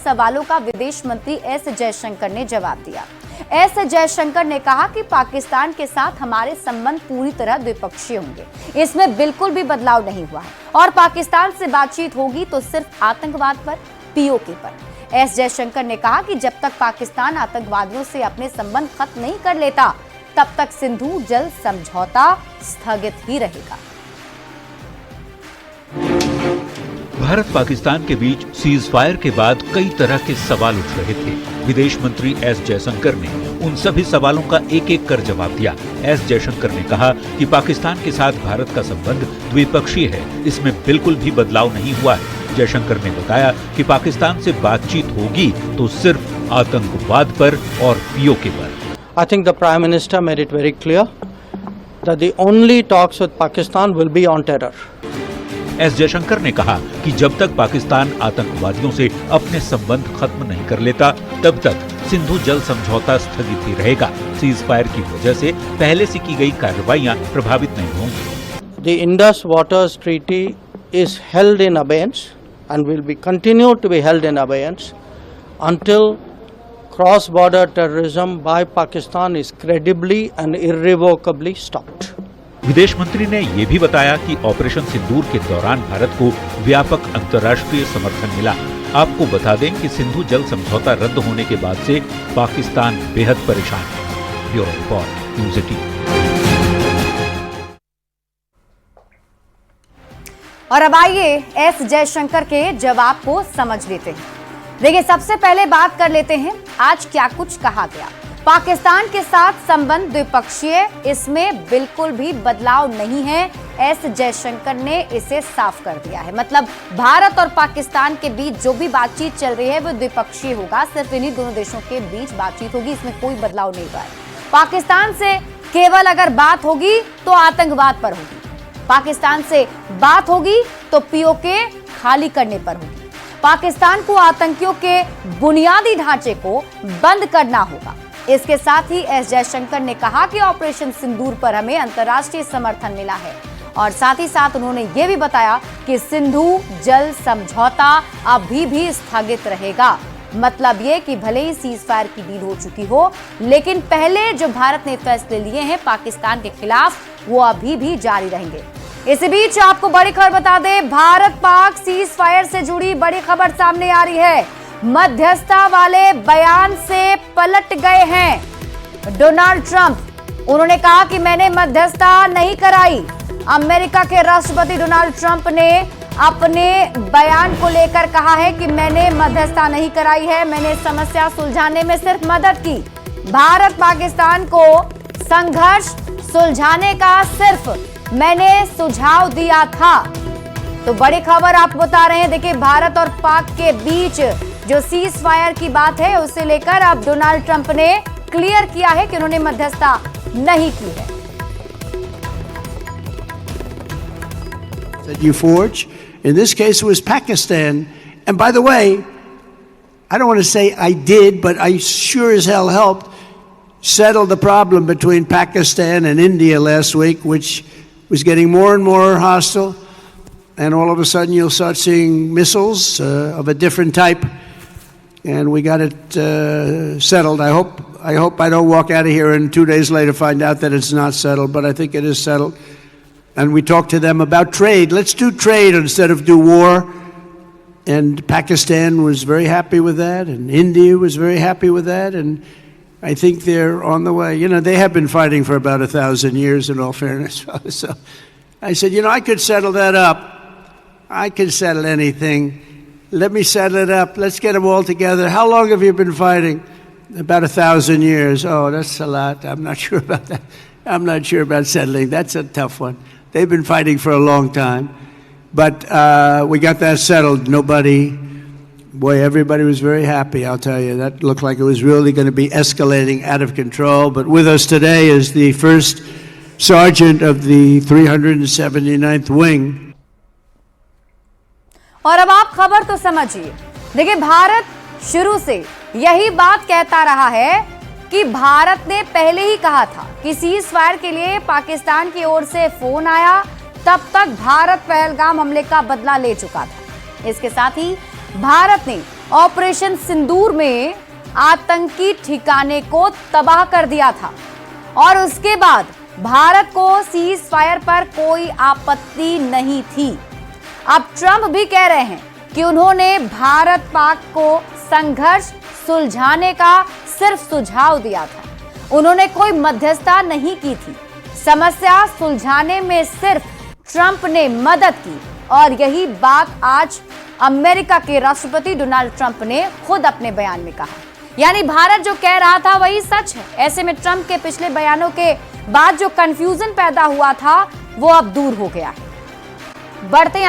सवालों का विदेश मंत्री एस जयशंकर ने जवाब दिया। एस जयशंकर ने कहा कि पाकिस्तान के साथ हमारे संबंध पूरी तरह द्विपक्षीय होंगे, इसमें बिल्कुल भी बदलाव नहीं हुआ है और पाकिस्तान से बातचीत होगी तो सिर्फ आतंकवाद पर, पीओके पर। एस जयशंकर ने कहा कि जब तक पाकिस्तान आतंकवादियों से अपने संबंध खत्म नहीं कर लेता तब तक सिंधु जल समझौता स्थगित ही रहेगा। भारत पाकिस्तान के बीच सीज फायर के बाद कई तरह के सवाल उठ रहे थे। विदेश मंत्री एस जयशंकर ने उन सभी सवालों का एक एक कर जवाब दिया। एस जयशंकर ने कहा कि पाकिस्तान के साथ भारत का संबंध द्विपक्षीय है, इसमें बिल्कुल भी बदलाव नहीं हुआ है। जयशंकर ने बताया कि पाकिस्तान से बातचीत होगी तो सिर्फ आतंकवाद पर और पीओके पर। I think the Prime Minister made it very clear that the only talks with Pakistan will be on terror. S Jaishankar ने कहा कि जब तक पाकिस्तान आतंकवादियों से अपने संबंध खत्म नहीं कर लेता तब तक सिंधु जल समझौता स्थगित ही रहेगा। सीज फायर की वजह से पहले से की गई कार्रवाइयां प्रभावित नहीं होंगी। The Indus Waters Treaty is held in abeyance and will be continued to be held in abeyance until cross-border terrorism by Pakistan is credibly and irrevocably stopped. विदेश मंत्री ने ये भी बताया कि ऑपरेशन सिंदूर के दौरान भारत को व्यापक अंतर्राष्ट्रीय समर्थन मिला। आपको बता दें कि सिंधु जल समझौता रद्द होने के बाद से पाकिस्तान बेहद परेशान है। Bureau report, news 18। और अब आइए एस जयशंकर के जवाब को समझ लेते हैं। देखिए, सबसे पहले बात कर लेते हैं आज क्या कुछ कहा गया। पाकिस्तान के साथ संबंध द्विपक्षीय, इसमें बिल्कुल भी बदलाव नहीं है। एस जयशंकर ने इसे साफ कर दिया है। मतलब भारत और पाकिस्तान के बीच जो भी बातचीत चल रही है वो द्विपक्षीय होगा, सिर्फ इन्हीं दोनों देशों के बीच बातचीत होगी, इसमें कोई बदलाव नहीं हुआ है। पाकिस्तान से केवल अगर बात होगी तो आतंकवाद पर होगी, पाकिस्तान से बात होगी तो पीओके खाली करने पर होगी, पाकिस्तान को आतंकियों के बुनियादी ढांचे को बंद करना होगा। इसके साथ ही एस जयशंकर ने कहा कि ऑपरेशन सिंदूर पर हमें अंतर्राष्ट्रीय समर्थन मिला है और साथ ही साथ उन्होंने ये भी बताया कि सिंधु जल समझौता अभी भी स्थगित रहेगा। मतलब ये कि भले ही सीज फायर की डील हो चुकी हो, लेकिन पहले जो भारत ने फैसले लिए हैं पाकिस्तान के खिलाफ वो अभी भी जारी रहेंगे। इसी बीच आपको बड़ी खबर बता दें, भारत पाक सीज फायर से जुड़ी बड़ी खबर सामने आ रही है। मध्यस्थता वाले बयान से पलट गए हैं डोनाल्ड ट्रंप। उन्होंने कहा कि मैंने मध्यस्थता नहीं कराई। अमेरिका के राष्ट्रपति डोनाल्ड ट्रंप ने अपने बयान को लेकर कहा है कि मैंने मध्यस्थता नहीं कराई है, मैंने समस्या सुलझाने में सिर्फ मदद की। भारत पाकिस्तान को संघर्ष सुलझाने का सिर्फ मैंने सुझाव दिया था। तो बड़ी खबर आपको बता रहे हैं। देखिए, भारत और पाक के बीच जो सीज फायर की बात है उसे लेकर अब डोनाल्ड ट्रंप ने क्लियर किया है कि उन्होंने मध्यस्थता नहीं की है। That you forge. In this case, it was Pakistan. And by the way, I don't want to say I did, but I sure as hell helped settle the problem between Pakistan and India last week, which was getting more and more hostile. And all of a sudden, you'll start seeing missiles of a different type. And we got it settled. I hope I don't walk out of here and 2 days later find out that it's not settled, but I think it is settled. And we talked to them about trade. Let's do trade instead of do war. And Pakistan was very happy with that, and India was very happy with that, and I think they're on the way. You know, they have been fighting for about 1,000 years, in all fairness. So I said, you know, I could settle that up. I can settle anything. Let me settle it up. Let's get them all together. How long have you been fighting? About 1,000 years. Oh, that's a lot. I'm not sure about that. I'm not sure about settling. That's a tough one. They've been fighting for a long time. But we got that settled. Everybody was very happy, I'll tell you. That looked like it was really going to be escalating out of control. But with us today is the first sergeant of the 379th Wing. और अब आप खबर तो समझिए। देखिए, भारत शुरू से यही बात कहता रहा है कि भारत ने पहले ही कहा था कि सीज फायर के लिए पाकिस्तान की ओर से फोन आया, तब तक भारत पहलगाम हमले का बदला ले चुका था। इसके साथ ही भारत ने ऑपरेशन सिंदूर में आतंकी ठिकाने को तबाह कर दिया था और उसके बाद भारत को सीज फायर पर कोई आपत्ति नहीं थी। अब ट्रंप भी कह रहे हैं कि उन्होंने भारत पाक को संघर्ष सुलझाने का सिर्फ सुझाव दिया था, उन्होंने कोई मध्यस्थता नहीं की थी। समस्या सुलझाने में सिर्फ ट्रंप ने मदद की और यही बात आज अमेरिका के राष्ट्रपति डोनाल्ड ट्रंप ने खुद अपने बयान में कहा। यानी भारत जो कह रहा था वही सच है। ऐसे में ट्रंप के पिछले बयानों के बाद जो कंफ्यूजन पैदा हुआ था वो अब दूर हो गया है। बढ़ते